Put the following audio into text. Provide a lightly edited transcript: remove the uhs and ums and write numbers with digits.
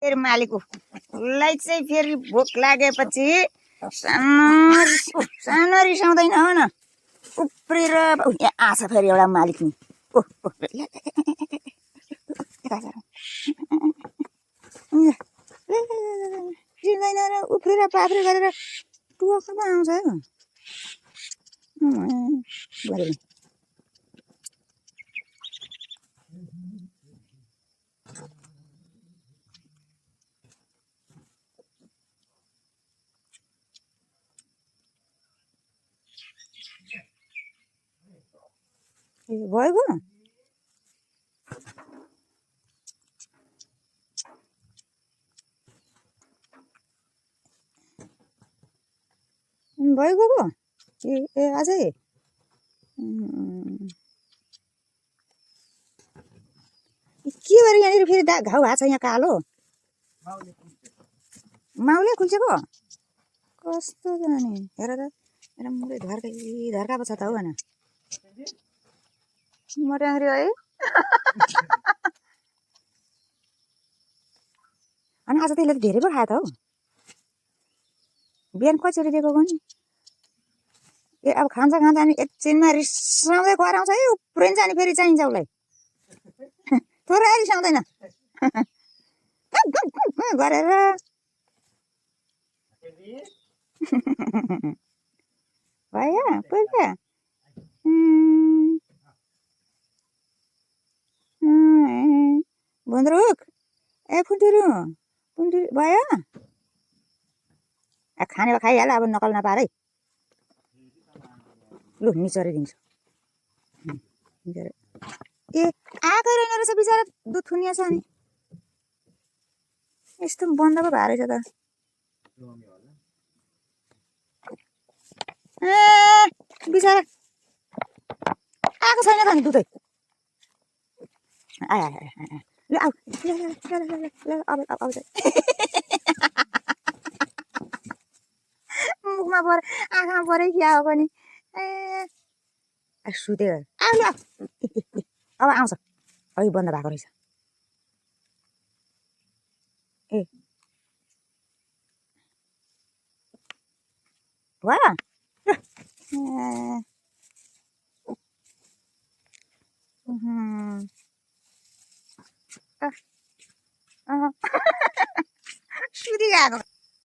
फेरि मालिक उसलाई चाहिँ फेरि भोक लागेपछि सानो सानो रिसाउँदैन हो न उफ्रेर यहाँ आछ फेरि एउटा मालिक नि रिसाउँदैन र उफ्रेर पाफ्रे गरेर टुक्कमा आउँछ है भएको भइगएको ए अझै के गरेर यहाँनिर फेरि घाउ भएको छ यहाँ कालो माउले खुल्चेको कस्तो जाने हेर त राम्रै धर्का पो छ त हौ भन मर्याङ्ग्री है अनि आज त्यसले त धेरै पो खायो त हौ बिहान कसरी दिएको नि ए अब खान्छ अनि एकछिनमा रिसाउँदै कराउँछ है उफ्रिन्छ अनि फेरि चाहिन्छ उसलाई थोरै रिसाउँदैन गरेर भयो पुग्छ भुन्द्रुक ए फुन्टुरु भयो खाने भए खाइहाल अब नकल नपार है लु निचरै दिन्छु ए आएको रहेन रहेछ बिचरा दुध थुनिया छ अनि यस्तो बन्द पो भए रहेछ त ए बिचरा आएको छैन त नि दुधै आयो ल आऊ अब मुखमा पऱ्यो आँखामा पऱ्यो कि आएको पनि ए सुत्यो आऊ ल अब आउँछ अघि बन्द भएको रहेछ ए भयो